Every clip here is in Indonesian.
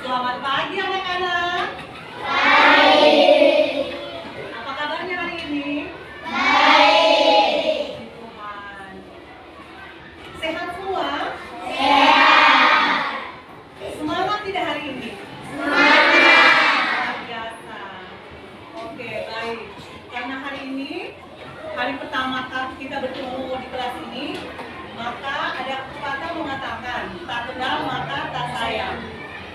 Selamat pagi anak-anak. Baik. Apa kabarnya hari ini? Baik. Tuhan. Sehat semua? Sehat. Semangat tidak hari ini? Semangat. Luar biasa. Oke, baik. Karena hari ini hari pertama kita bertemu di kelas ini, maka ada pepatah mengatakan, tak kenal maka tak sayang.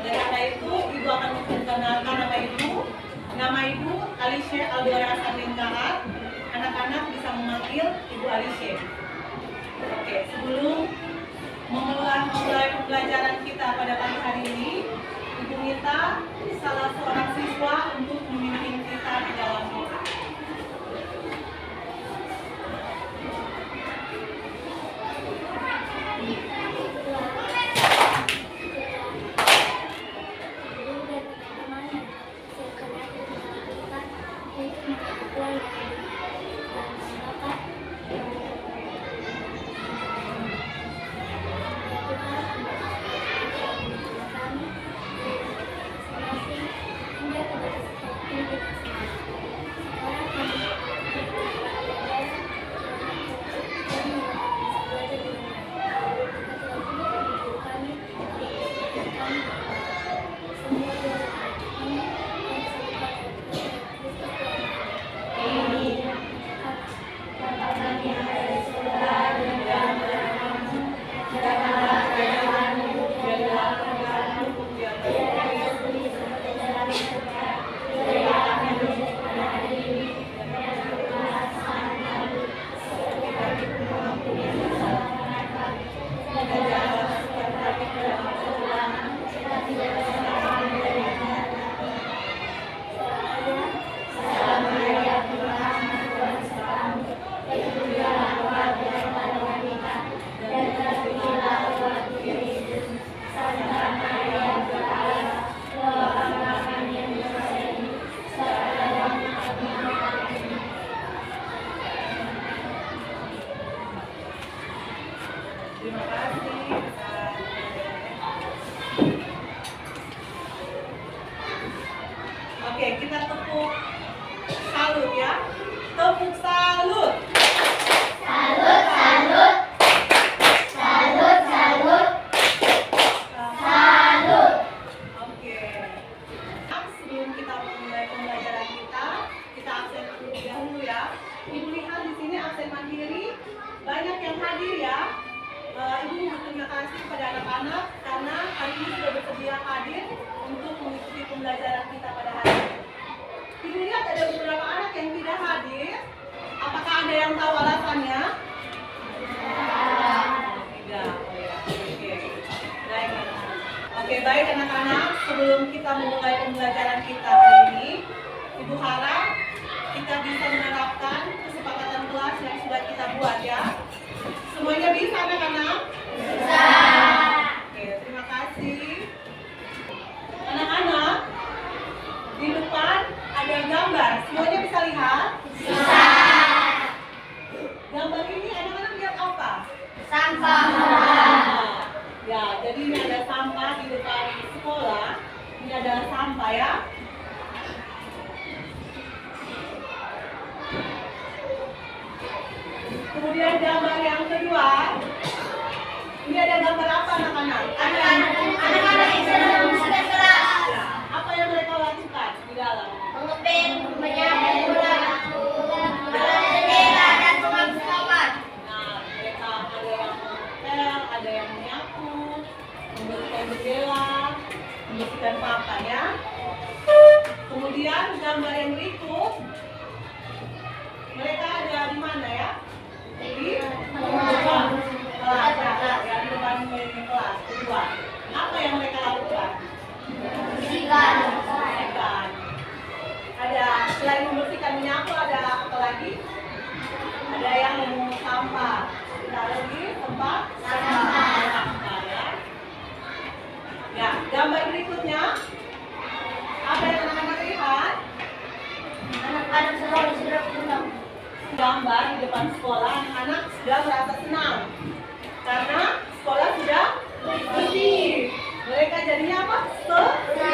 Oleh karena itu, Ibu akan memperkenalkan nama Ibu. Nama Ibu Alicia Aldora Saningkarat. Anak-anak bisa memanggil Ibu Alicia. Oke, sebelum memulai pembelajaran kita pada pagi hari ini, Ibu minta salah seorang siswa untuk memimpin kita di dalam doa. Terima kasih. Oke, kita tepuk salut ya. Tepuk salut. Salut, salut. Salut, salut. Salut. Oke. Sebelum kita mulai pembelajaran kita absen terlebih dahulu ya. Ibu lihat di sini absen mandiri banyak yang hadir ya. Ibu berterima kasih kepada anak-anak karena hari ini sudah bersedia hadir untuk mengikuti pembelajaran kita pada hari ini. Ibu lihat ada beberapa anak yang tidak hadir. Apakah ada yang tahu alasannya? Tidak. Oke. Baik anak-anak. Oke, baik anak-anak. Sebelum kita memulai pembelajaran kita hari ini, Ibu harap kita bisa menerapkan kesepakatan kelas yang sudah kita buat ya. Semuanya bisa anak-anak? Bisa. Oke, terima kasih. Anak-anak, di depan ada gambar. Semuanya bisa lihat? Bisa. Gambar ini anak-anak lihat apa? Sampah. Ya, jadi ini ada sampah di depan sekolah. Ini ada sampah ya. Kemudian gambar yang kedua, ini ada gambar apa anak-anak? Anak-anak yang sedang bertugas kelas. Ya, apa yang mereka lakukan di dalam? Mengepin, menyapu bola, menjalan jendela dan mengambil papan. Nah, mereka ada yang mengepel, ada yang menyapu, membersihkan jendela, membersihkan papan ya. Kemudian gambar yang berikut, mereka ada di mana ya? Di depan kelas ya, di depan kelas kedua. Apa yang mereka lakukan? Bersihkan. Membersihkan. Ada selain membersihkan menyapu ada apa lagi? Ada yang memungut sampah. Taruh di tempat sampah ya. Ya, gambar berikutnya. Apa yang anak-anak lihat? Anak-anak sedang bersenang. Gambar di depan sekolah, anak-anak sudah merasa senang karena sekolah sudah bersih. Mereka jadinya apa? Senang.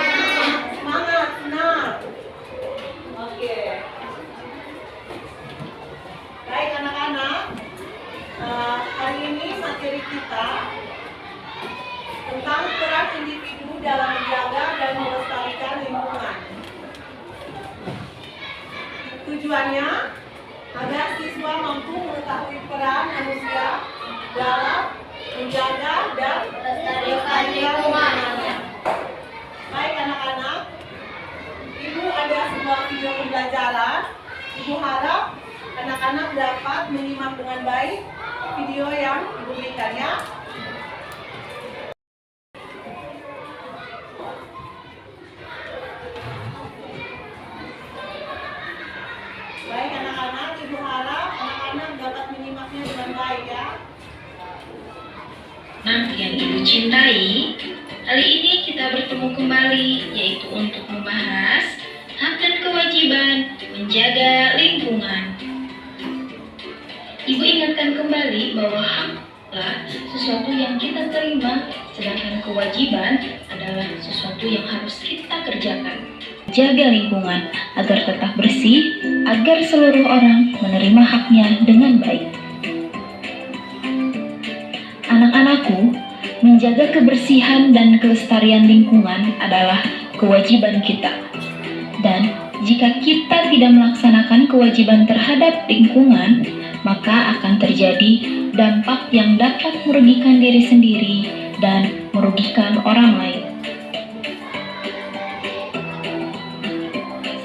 Tujuannya agar siswa mampu mengetahui peran manusia dalam menjaga dan melestarikan lingkungannya. Baik anak-anak, Ibu ada sebuah video pembelajaran. Ibu harap anak-anak dapat menyimak dengan baik video yang Ibu berikan ya. Baik anak-anak, Ibu harap anak-anak dapat menyimaknya dengan baik ya. Nah, yang Ibu cintai, kali ini kita bertemu kembali, yaitu untuk membahas hak dan kewajiban menjaga lingkungan. Ibu ingatkan kembali bahwa haklah sesuatu yang kita terima, sedangkan kewajiban adalah sesuatu yang harus kita kerjakan. Jaga lingkungan agar tetap bersih, agar seluruh orang menerima haknya dengan baik. Anak-anakku, menjaga kebersihan dan kelestarian lingkungan adalah kewajiban kita. Dan jika kita tidak melaksanakan kewajiban terhadap lingkungan, maka akan terjadi dampak yang dapat merugikan diri sendiri dan merugikan orang lain.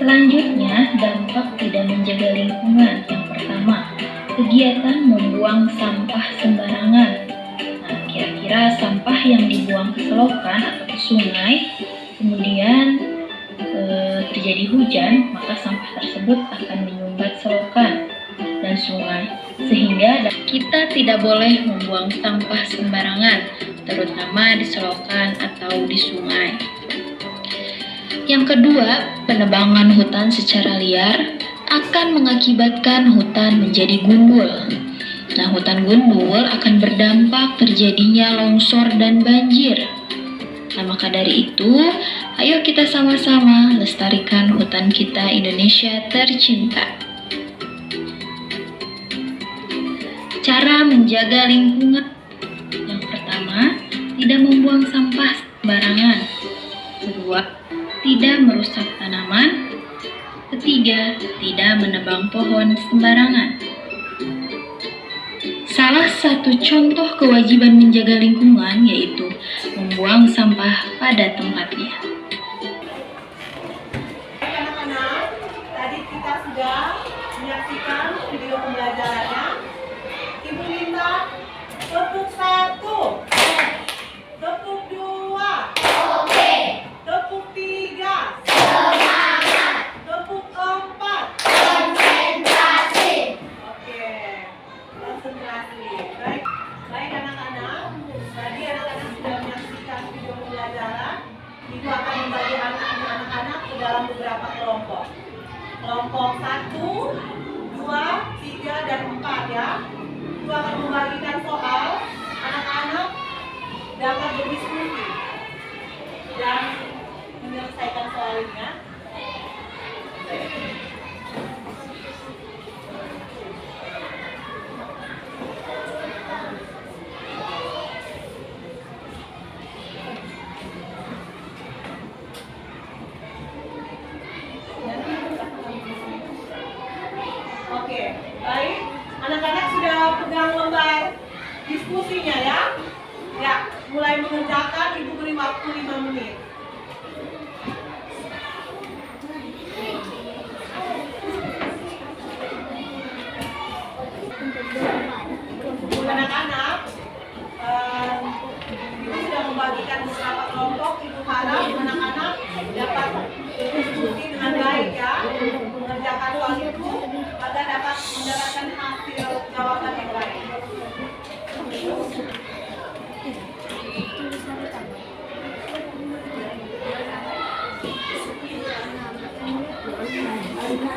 Selanjutnya, dampak tidak menjaga lingkungan. Yang pertama, kegiatan membuang sampah sembarangan. Nah, kira-kira sampah yang dibuang ke selokan atau ke sungai, kemudian terjadi hujan, maka sampah tersebut akan menyumbat selokan dan sungai. Sehingga kita tidak boleh membuang sampah sembarangan, terutama di selokan atau di sungai. Yang kedua, penebangan hutan secara liar akan mengakibatkan hutan menjadi gundul. Nah, hutan gundul akan berdampak terjadinya longsor dan banjir. Nah, maka dari itu, ayo kita sama-sama lestarikan hutan kita Indonesia tercinta. Cara menjaga lingkungan. Yang pertama, tidak membuang sampah sembarangan. Kedua, tidak merusak tanaman. Ketiga, tidak menebang pohon sembarangan. Salah satu contoh kewajiban menjaga lingkungan yaitu membuang sampah pada tempatnya. Anak-anak, tadi kita sudah menyaksikan video pembelajarannya. Ibu minta tepuk 1, tepuk 2, tepuk 3, tepuk 4. Oke, konsentrasi. Baik anak-anak. Tadi anak-anak sudah menyaksikan video pembelajaran. Ibu akan membagi anak-anak ke dalam beberapa kelompok. Kelompok 1, 2, 3, dan 4 ya. Ibu akan membagikan soal. Anak-anak dapat berdiskusi dan menyelesaikan soalnya. Oke, baik. Anak-anak sudah pegang lembar diskusinya ya? Ya, mulai mengerjakan. Ibu beri waktu 5 menit. Anak-anak, Ibu sudah membagikan beberapa kelompok. Ibu harap anak-anak dapat berdiskusi dengan baik ya, mengerjakan soal itu agar dapat mendapatkan hasil jawaban yang baik.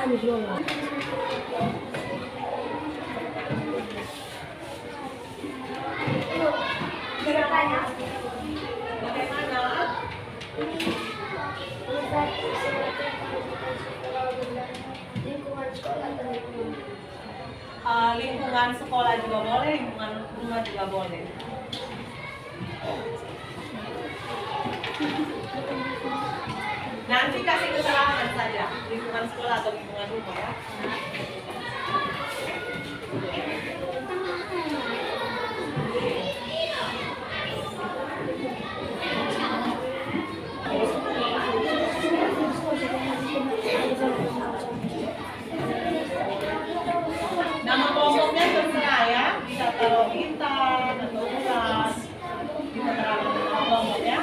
Bagaimana? Lingkungan sekolah juga boleh, lingkungan rumah juga boleh. Nanti kasih keterangan. saja, lingkungan sekolah atau lingkungan rumah ya. Nama kelompoknya terserah ya, bisa taruh bintang atau bulan, bisa taruh nama kelompoknya.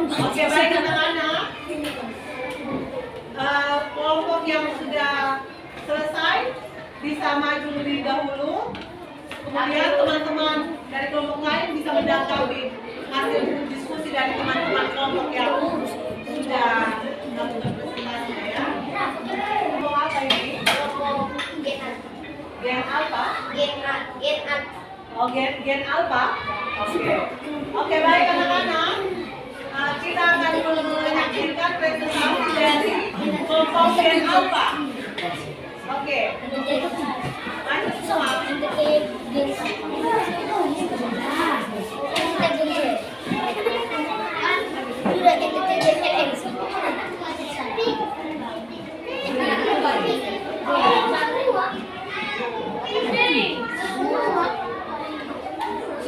Oke, baik anak-anak. Kelompok yang sudah selesai bisa maju lebih dahulu. Kemudian teman-teman dari kelompok lain bisa mendanggapi hasil diskusi dari teman-teman kelompok yang sudah melakukan presentasinya ya. Kelompok apa ini? Gen alpha. Oh, gen alpha. Oke, baik anak-anak. Kita akan menyaksikan presentasi dari kelompok gen alpha. Oke. Lanjut semua.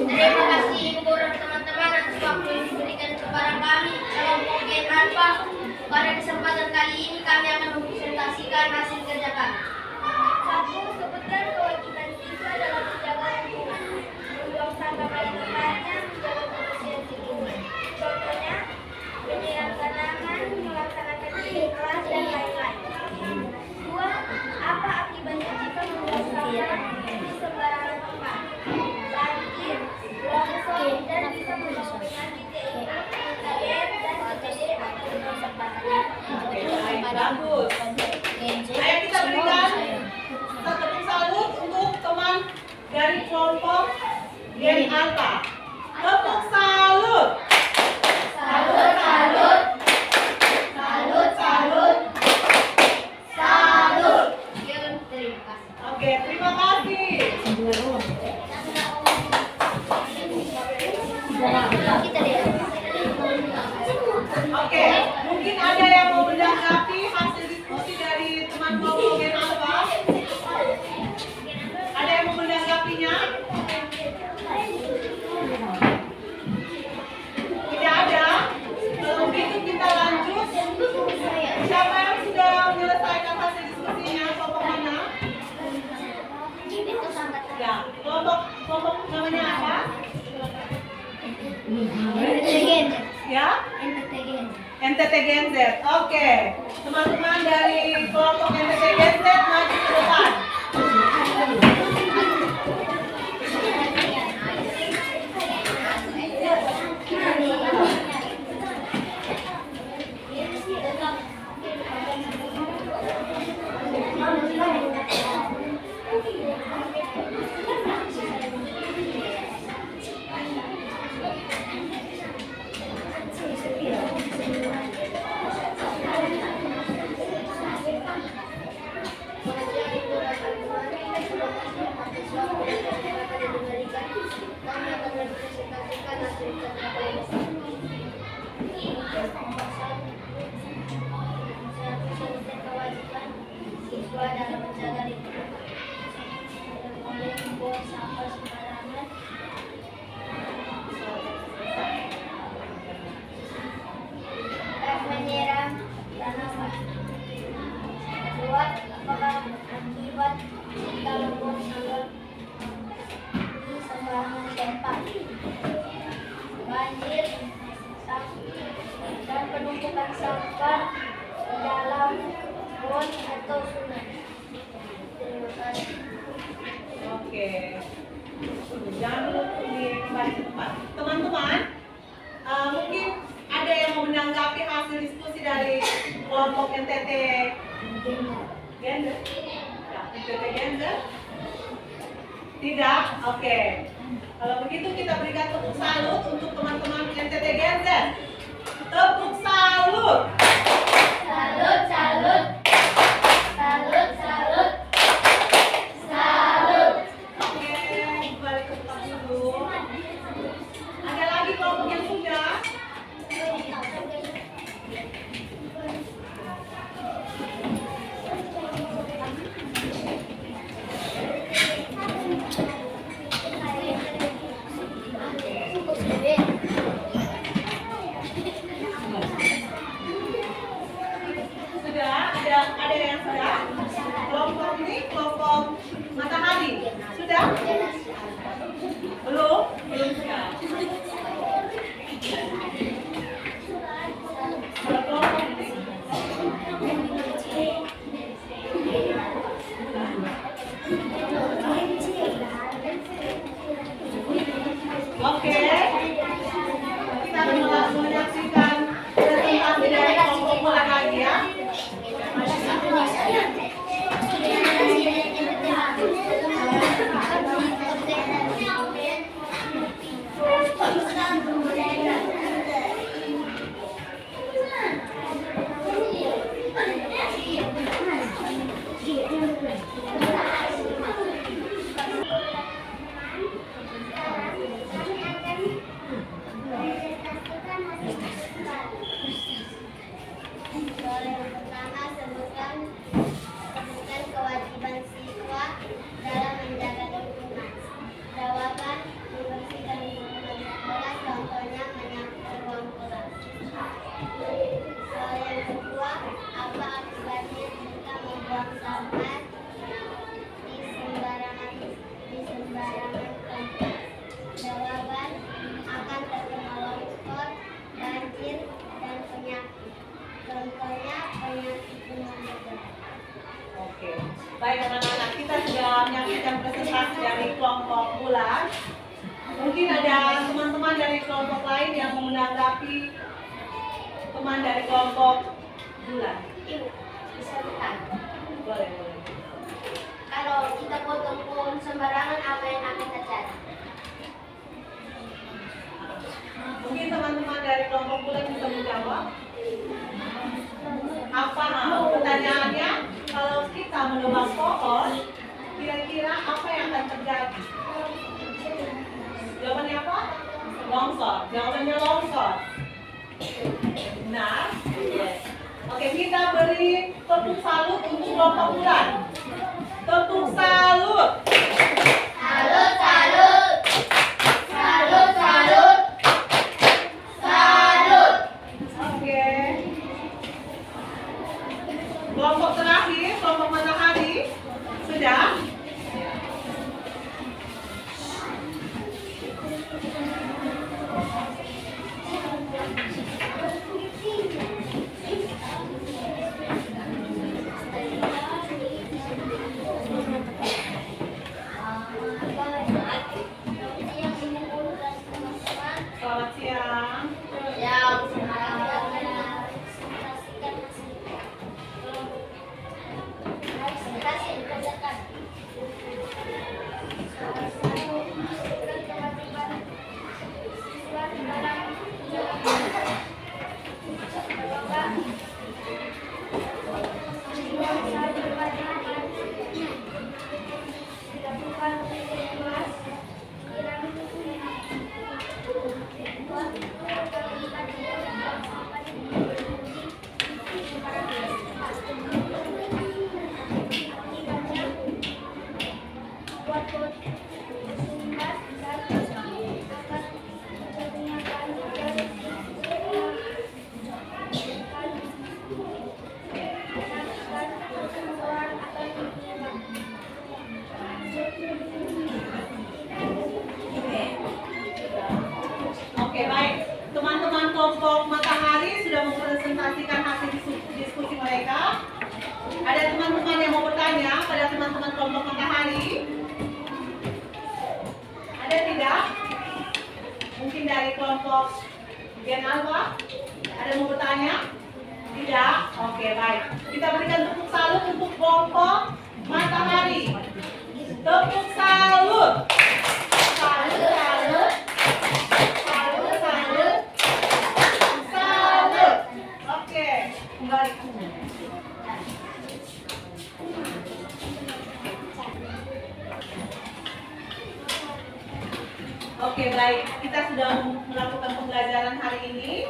Terima kasih Ibu Guru dan teman-teman atas waktu yang diberikan kepada kami kelompok Gen Alpha. Pada kesempatan kali ini kami akan mempresentasikan hasil kerja kami. 1. Sebutkan kewajiban siswa dalam menjaga lingkungan. Membuang sampah pada tempatnya, menjaga kebersihan lingkungan. Contohnya, menyediakan tanaman, melaksanakan kelas dan lain-lain. 2. Apa akibatnya jika membuang sampah di sembarangan tempat? Dan bisa membangunkan bagus. Ayo kita berikan tepuk salut untuk teman dari kelompok Gen Alpha. Tepuk salut. Salut, salut. Salut, salut. Salut. Oke, terima kasih. Oke, mungkin ada yang mau menanggapi hasil diskusi dari teman kelompok Gen Alpha? Ada yang mau menanggapinya? Tidak ada? Kalau begitu kita lanjut. Siapa yang sudah menyelesaikan hasil diskusinya? Kelompok mana? Ya, kelompok namanya apa? Ya? NTT Gen Z. Oke. Teman-teman dari kelompok NTT Gen Z maju ke depan. sampah di dalam got atau sungai. Terima kasih. Oke. Jangan lupa kembali ke tempat. Teman-teman, mungkin ada yang mau menanggapi hasil diskusi dari kelompok NTT Gender? Ya, NTT Gender? Tidak? Oke. Kalau begitu kita berikan tepuk salut untuk teman-teman NTT Gender. Tepuk salut. Salut, salut. Salut, salut. Salut. Oke, balik ke tempat dulu. Ada lagi kelompok yang sudah? Sudah? Ada yang sudah? Kelompok ini kelompok matahari. Sudah? Belum? Belum sudah. Kalau kelompok ini oke. Kita akan langsung menyaksikan presentasi dari kelompok matahari ya. Yang pertama, sebutkan kewajiban siswa dalam menjaga lingkungan. Jawaban: membersihkan lingkungan sekolah, contohnya menyapu ruang kelas. Soal yang kedua, apa akibatnya jika membuang sampah di sembarangan tempat? Jawaban: akan terkena longsor, banjir, dan penyakit. Contohnya penyakit demam berdarah. Oke. Baik anak-anak, kita sudah menyaksikan presentasi dari kelompok bulan. Mungkin ada teman-teman dari kelompok lain yang mau menanggapi teman dari kelompok bulan. Ibu, bisa bertanya? Boleh, boleh. Kalau kita potong pohon sembarangan, apa yang akan terjadi? Mungkin teman-teman dari kelompok bulan bisa menjawab. Apa pertanyaannya? Kalau kita menebang pohon, kira-kira apa yang akan terjadi? Jawabannya apa? Longsor. Jawabannya longsor. Benar? Yes. Oke, kita beri tepuk salut untuk kelompok bulan. Tepuk salut. Salut, salut. Salut, salut. Salut. Oke. Kelompok terakhir, kelompok matahari. Sudah? Selamat siang. Yang Gen Alfa, ada yang mau bertanya? Tidak? Oke, baik. Kita berikan tepuk salut untuk kelompok matahari. Tepuk salut. Salut, salut. Salut, salut. Salut. Oke, kembali. Oke, baik. Kita sudah melakukan pembelajaran hari ini.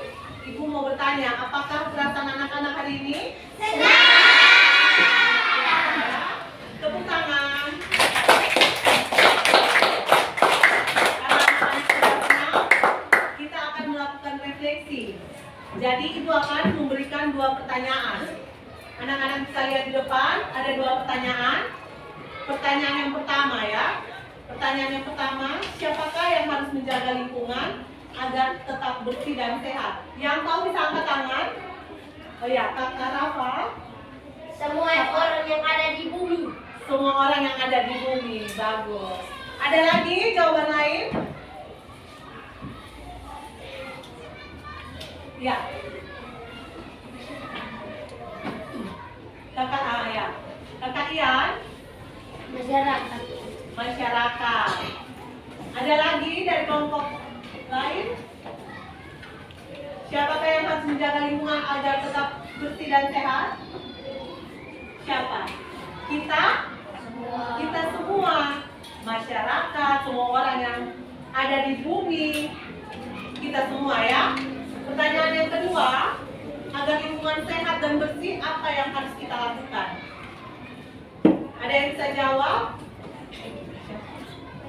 Ibu mau bertanya, apakah perasaan anak-anak hari ini? Tepuk tangan. Karena anak-anak sudah tenang, kita akan melakukan refleksi. Jadi ibu akan memberikan 2 pertanyaan. Anak-anak bisa lihat di depan, ada 2 pertanyaan. Pertanyaan yang pertama ya. Pertanyaan yang pertama, siapakah yang harus menjaga lingkungan agar tetap bersih dan sehat? Yang tahu bisa angkat tangan. Oh ya, Kakak Rafa. Semua orang yang ada di bumi. Semua orang yang ada di bumi. Bagus. Ada lagi jawaban lain? Ya. Kakak ya. Kakak Ian. Masyarakat. Masyarakat. Ada lagi dari kelompok lain? Siapakah yang harus menjaga lingkungan agar tetap bersih dan sehat? Siapa? Kita? Kita semua. Masyarakat, semua orang yang ada di bumi. Kita semua ya. Pertanyaan yang kedua, agar lingkungan sehat dan bersih, apa yang harus kita lakukan? Ada yang bisa jawab?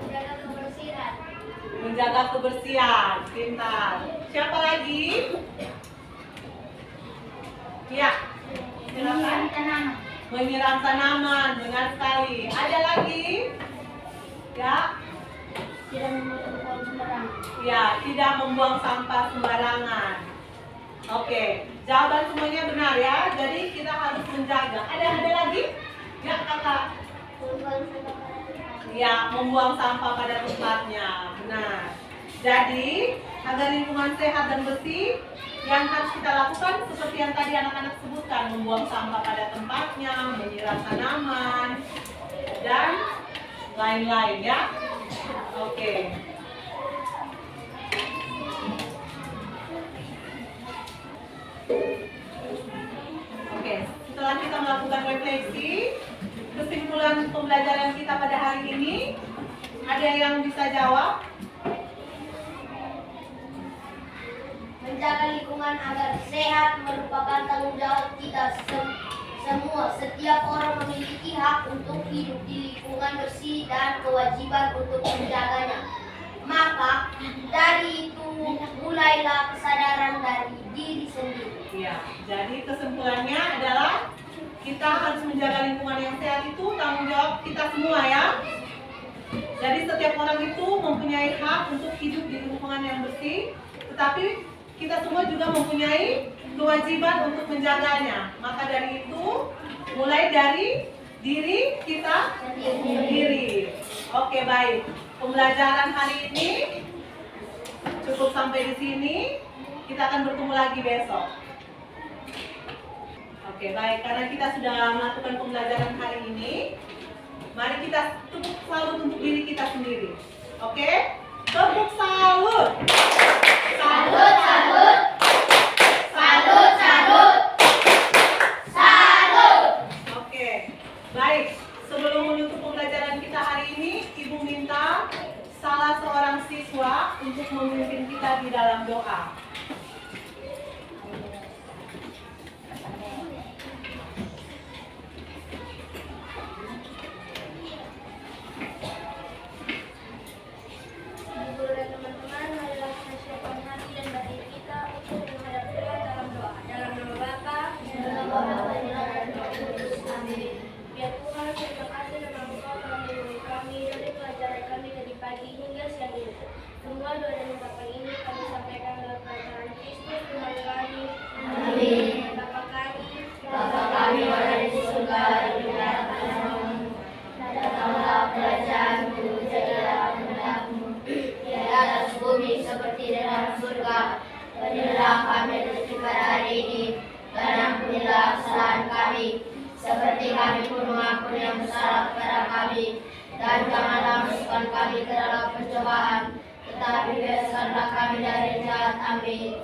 Menjaga kebersihan. Menjaga kebersihan, pintar. Siapa lagi? Ya, silakan. Tanaman. Menyiram tanaman, benar sekali. Ada lagi? Ya, Tidak membuang sembarangan. ya, tidak membuang sampah sembarangan. Oke, jawaban semuanya benar ya. Jadi kita harus menjaga. Ada lagi? Ya, kakak. Ya, membuang sampah pada tempatnya. Benar. Jadi, agar lingkungan sehat dan bersih, yang harus kita lakukan seperti yang tadi anak-anak sebutkan, membuang sampah pada tempatnya, menyiram tanaman, dan lain-lain ya. Oke. Oke, setelah kita melakukan refleksi, kesimpulan pembelajaran kita pada hari ini, ada yang bisa jawab? Menjaga lingkungan agar sehat merupakan tanggung jawab kita semua. Setiap orang memiliki hak untuk hidup di lingkungan bersih dan kewajiban untuk menjaganya. Maka dari itu mulailah kesadaran dari diri sendiri. Ya, jadi kesimpulannya adalah kita harus menjaga lingkungan yang sehat itu tanggung jawab kita semua ya. Jadi setiap orang itu mempunyai hak untuk hidup di lingkungan yang bersih, tetapi kita semua juga mempunyai kewajiban untuk menjaganya. Maka dari itu, mulai dari diri kita sendiri. Oke, baik. Pembelajaran hari ini cukup sampai di sini. Kita akan bertemu lagi besok. Oke, baik. Karena kita sudah melakukan pembelajaran hari ini, mari kita tepuk salut untuk diri kita sendiri. Oke? Tepuk salut. Salut, salut. Salut, salut. Salut. Oke, baik. Sebelum menutup pembelajaran kita hari ini, Ibu minta salah seorang siswa untuk memimpin kita di dalam doa. Ibu dan teman-teman, marilah kita siapkan hati dan batin kita untuk menghadap Tuhan dalam doa. Dalam nama Bapa, dalam nama Putra, dan Roh Kudus. Amin. Ya Tuhan, terima kasih karena Engkau telah melindungi kami dari pelajaran kami dari pagi hingga siang ini. Semua doa dan ungkapan ini kami sampaikan dalam pelajaran Kristus Tuhan kami. Amin. Bapa kami yang ada di surga, dimuliakan namamu. Datanglah kerajaanmu, jadilah kehendak-Mu di atas bumi seperti dalam surga. Beri kepada kami, dan janganlah masukkan kami ke dalam pencobaan, tetapi bebaskanlah kami dari yang jahat. Amin.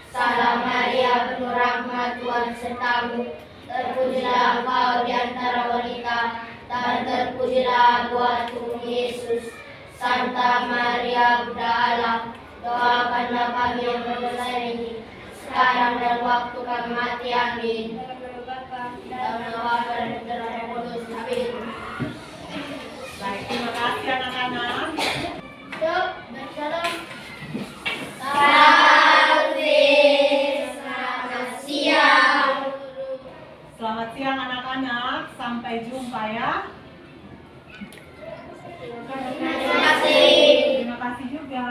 Salam Maria, penuh rahmat, Tuhan sertamu. Terpujilah engkau di antara wanita, dan terpujilah buah tubuh Yesus. Santa Maria, Bunda Allah, doakanlah kami yang berdosa ini, sekarang dan waktu kami mati. Amin. Dalam nama Bapa dan Putra dan Roh Kudus. Amin. Baik, terima kasih anak-anak. Yuk, bersalam. Selamat siang. Selamat siang anak-anak, sampai jumpa ya. Terima kasih. Terima kasih juga.